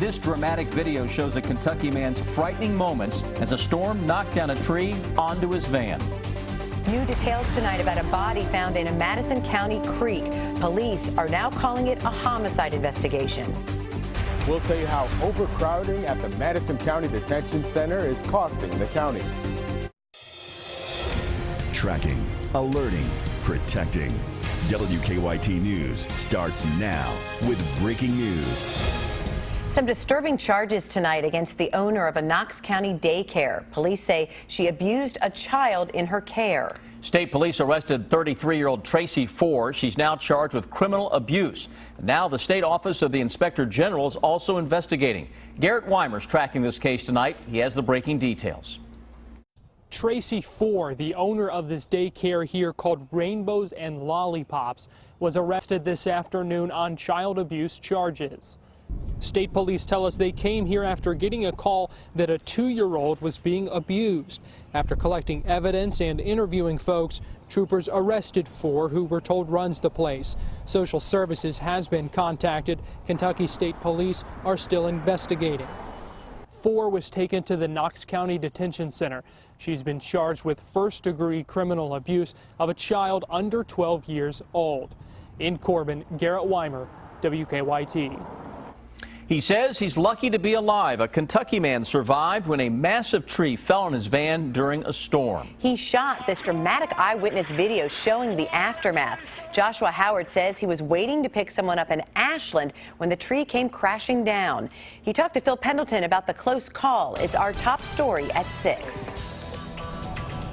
This dramatic video shows a Kentucky man's frightening moments as a storm knocked down a tree onto his van. New details tonight about a body found in a Madison County creek. Police are now calling it a homicide investigation. We'll tell you how overcrowding at the Madison County Detention Center is costing the county. Tracking, alerting, protecting. WKYT News starts now with breaking news. Some disturbing charges tonight against the owner of a Knox County daycare. Police say she abused a child in her care. State police arrested 33-year-old Tracy Ford. She's now charged with criminal abuse. Now the state office of the inspector general is also investigating. Garrett Weimer's tracking this case tonight. He has the breaking details. Tracy Ford, the owner of this daycare here called Rainbows and Lollipops, was arrested this afternoon on child abuse charges. State police tell us they came here after getting a call that a 2-year-old was being abused. After collecting evidence and interviewing folks, troopers arrested Ford, who we're told runs the place. Social Services has been contacted. Kentucky State Police are still investigating. Ford was taken to the Knox County Detention Center. She's been charged with first-degree criminal abuse of a child under 12 years old. In Corbin, Garrett Weimer, WKYT. He says he's lucky to be alive. A Kentucky man survived when a massive tree fell on his van during a storm. He shot this dramatic eyewitness video showing the aftermath. Joshua Howard says he was waiting to pick someone up in Ashland when the tree came crashing down. He talked to Phil Pendleton about the close call. It's our top story at 6.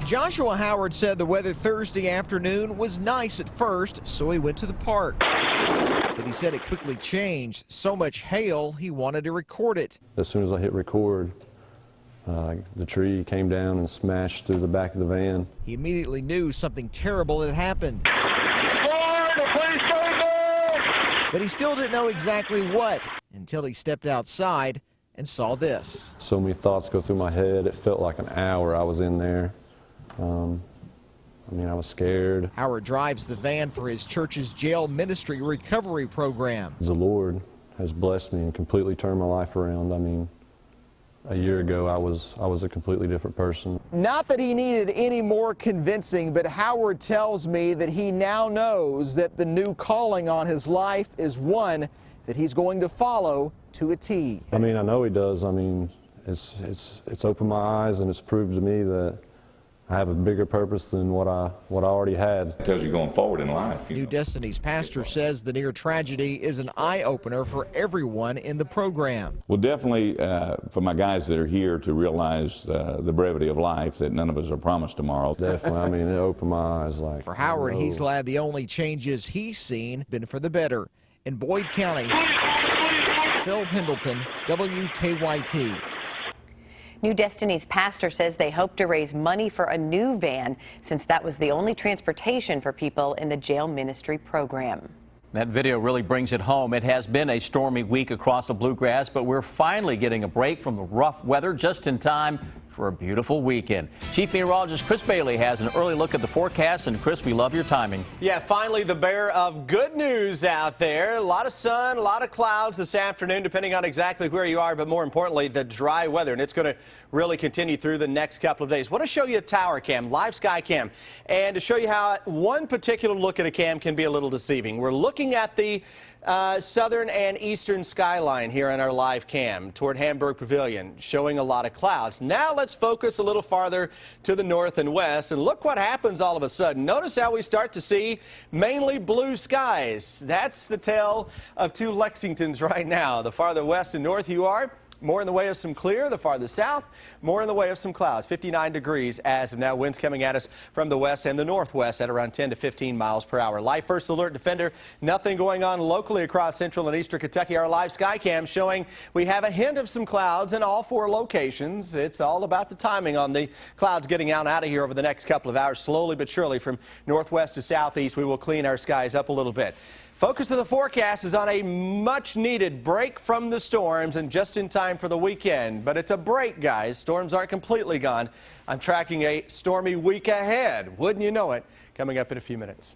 Joshua Howard said the weather Thursday afternoon was nice at first, so he went to the park. But he said it quickly changed. So much hail, he wanted to record it. As soon as I hit record, the tree came down and smashed through the back of the van. He immediately knew something terrible had happened. But he still didn't know exactly what until he stepped outside and saw this. So many thoughts go through my head. It felt like an hour I was in there. I was scared. Howard drives the van for his church's jail ministry recovery program. The Lord has blessed me and completely turned my life around. I mean, a year ago I was a completely different person. Not that he needed any more convincing, but Howard tells me that he now knows that the new calling on his life is one that he's going to follow to a T. I mean, I know he does. I mean, it's opened my eyes and it's proved to me that I have a bigger purpose than what I already had. It tells you going forward in life. New Destiny's pastor says the near tragedy is an eye-opener for everyone in the program. Well, definitely for my guys that are here to realize the brevity of life, that none of us are promised tomorrow. Definitely. I mean, it opened my eyes. Like, for Howard, he's glad the only changes he's seen been for the better. In Boyd County, Phil Pendleton, WKYT. New Destiny's pastor says they hope to raise money for a new van since that was the only transportation for people in the jail ministry program. That video really brings it home. It has been a stormy week across the Bluegrass, but we're finally getting a break from the rough weather just in time for a beautiful weekend. Chief Meteorologist Chris Bailey has an early look at the forecast. And Chris, we love your timing. Yeah, finally the bearer of good news out there. A lot of sun, a lot of clouds this afternoon, depending on exactly where you are, but more importantly, the dry weather. And it's going to really continue through the next couple of days. I want to show you a tower cam, live sky cam, and to show you how one particular look at a cam can be a little deceiving. We're looking at the southern and eastern skyline here on our live cam toward Hamburg Pavilion, showing a lot of clouds. Now let's focus a little farther to the north and west, and look what happens all of a sudden. Notice how we start to see mainly blue skies. That's the tale of two Lexingtons right now. The farther west and north you are, more in the way of some clear. The farther south, more in the way of some clouds. 59 degrees as of now. Winds coming at us from the west and the northwest at around 10 to 15 miles per hour. Live First Alert Defender. Nothing going on locally across central and eastern Kentucky. Our live sky cam showing we have a hint of some clouds in all 4 locations. It's all about the timing on the clouds getting out of here over the next couple of hours. Slowly but surely from northwest to southeast, we will clean our skies up a little bit. Focus of the forecast is on a much-needed break from the storms and just in time for the weekend. But it's a break, guys. Storms aren't completely gone. I'm tracking a stormy week ahead. Wouldn't you know it? Coming up in a few minutes.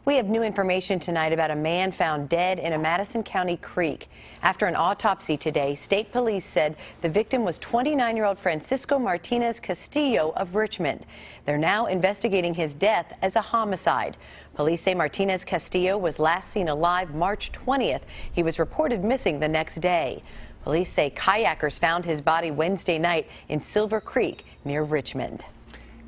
We have new information tonight about a man found dead in a Madison County creek. After an autopsy today, state police said the victim was 29-year-old Francisco Martinez Castillo of Richmond. They're now investigating his death as a homicide. Police say Martinez Castillo was last seen alive March 20th. He was reported missing the next day. Police say kayakers found his body Wednesday night in Silver Creek near Richmond.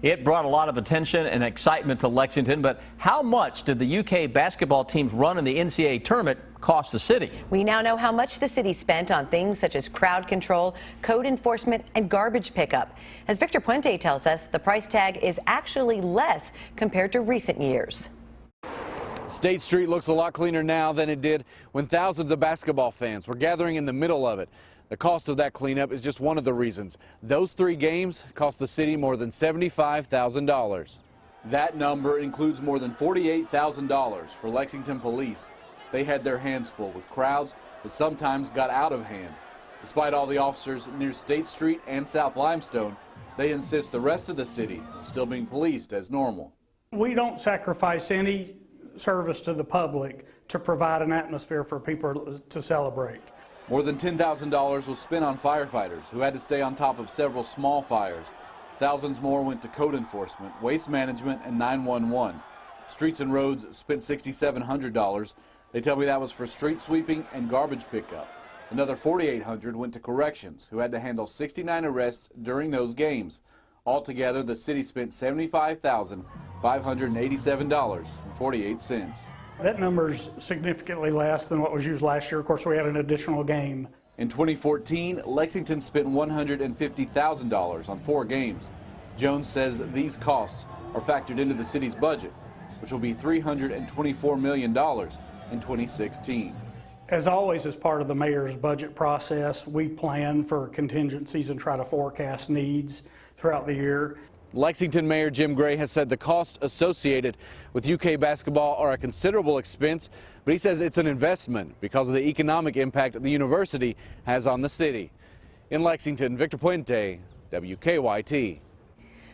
It brought a lot of attention and excitement to Lexington, but how much did the UK basketball team's run in the NCAA tournament cost the city? We now know how much the city spent on things such as crowd control, code enforcement, and garbage pickup. As Victor Puente tells us, the price tag is actually less compared to recent years. State Street looks a lot cleaner now than it did when thousands of basketball fans were gathering in the middle of it. The cost of that cleanup is just one of the reasons. Those 3 games cost the city more than $75,000. That number includes more than $48,000 for Lexington police. They had their hands full with crowds that sometimes got out of hand. Despite all the officers near State Street and South Limestone, they insist the rest of the city is still being policed as normal. We don't sacrifice any service to the public to provide an atmosphere for people to celebrate. More than $10,000 was spent on firefighters who had to stay on top of several small fires. Thousands more went to code enforcement, waste management, and 911. Streets and Roads spent $6,700. They tell me that was for street sweeping and garbage pickup. Another $4,800 went to corrections, who had to handle 69 arrests during those games. Altogether, the city spent $75,587.48. That number's significantly less than what was used last year. Of course, we had an additional game. In 2014, Lexington spent $150,000 on 4 games. Jones says these costs are factored into the city's budget, which will be $324 million in 2016. As always, as part of the mayor's budget process, we plan for contingencies and try to forecast needs throughout the year. Lexington Mayor Jim Gray has said the costs associated with UK basketball are a considerable expense, but he says it's an investment because of the economic impact the university has on the city. In Lexington, Victor Puente, WKYT.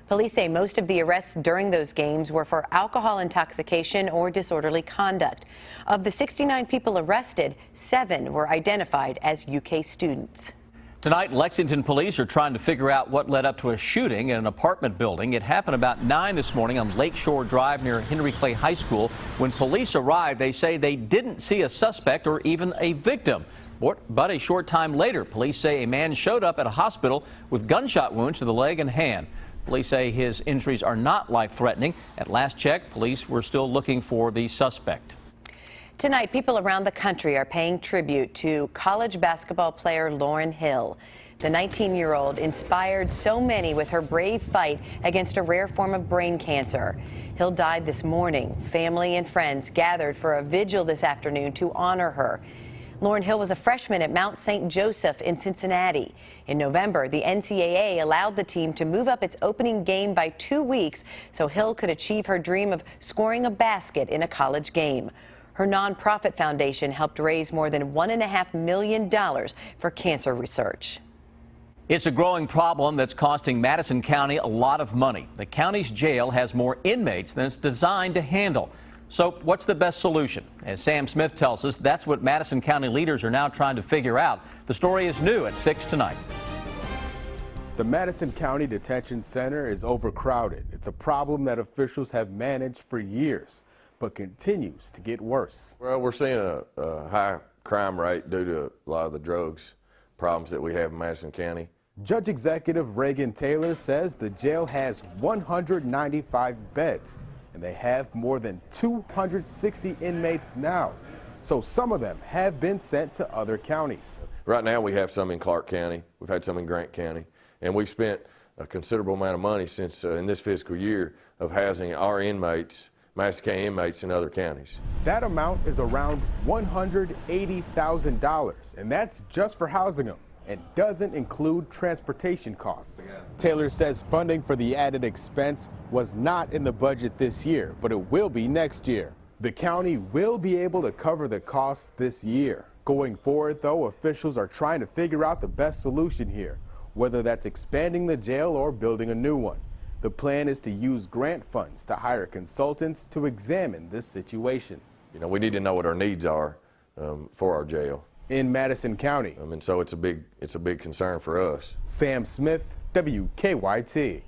Police say most of the arrests during those games were for alcohol intoxication or disorderly conduct. Of the 69 people arrested, 7 were identified as UK students. Tonight, Lexington police are trying to figure out what led up to a shooting in an apartment building. It happened about 9 this morning on Lakeshore Drive near Henry Clay High School. When police arrived, they say they didn't see a suspect or even a victim. But a short time later, police say a man showed up at a hospital with gunshot wounds to the leg and hand. Police say his injuries are not life-threatening. At last check, police were still looking for the suspect. Tonight, people around the country are paying tribute to college basketball player Lauryn Hill. The 19-year-old inspired so many with her brave fight against a rare form of brain cancer. Hill died this morning. Family and friends gathered for a vigil this afternoon to honor her. Lauryn Hill was a freshman at Mount St. Joseph in Cincinnati. In November, the NCAA allowed the team to move up its opening game by 2 weeks so Hill could achieve her dream of scoring a basket in a college game. Her nonprofit foundation helped raise more than $1.5 million for cancer research. It's a growing problem that's costing Madison County a lot of money. The county's jail has more inmates than it's designed to handle. So what's the best solution? As Sam Smith tells us, that's what Madison County leaders are now trying to figure out. The story is new at 6 tonight. The Madison County Detention Center is overcrowded. It's a problem that officials have managed for years, but continues to get worse. Well, we're seeing a high crime rate due to a lot of the drugs problems that we have in Madison County. Judge Executive Reagan Taylor says the jail has 195 beds, and they have more than 260 inmates now. So some of them have been sent to other counties. Right now we have some in Clark County, we've had some in Grant County, and we've spent a considerable amount of money since in this fiscal year of housing our inmates, Madison County inmates in other counties. That amount is around $180,000, and that's just for housing them, and doesn't include transportation costs. Taylor says funding for the added expense was not in the budget this year, but it will be next year. The county will be able to cover the costs this year. Going forward, though, officials are trying to figure out the best solution here, whether that's expanding the jail or building a new one. The plan is to use grant funds to hire consultants to examine this situation. You know, we need to know what our needs are for our jail. In Madison County. And so it's a big concern for us. Sam Smith, WKYT.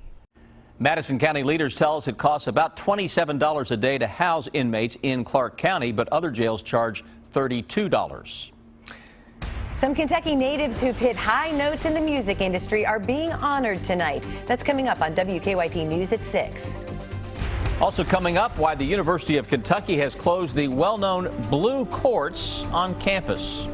Madison County leaders tell us it costs about $27 a day to house inmates in Clark County, but other jails charge $32. Some Kentucky natives who've hit high notes in the music industry are being honored tonight. That's coming up on WKYT News at 6. Also coming up, why the University of Kentucky has closed the well-known Blue Courts on campus.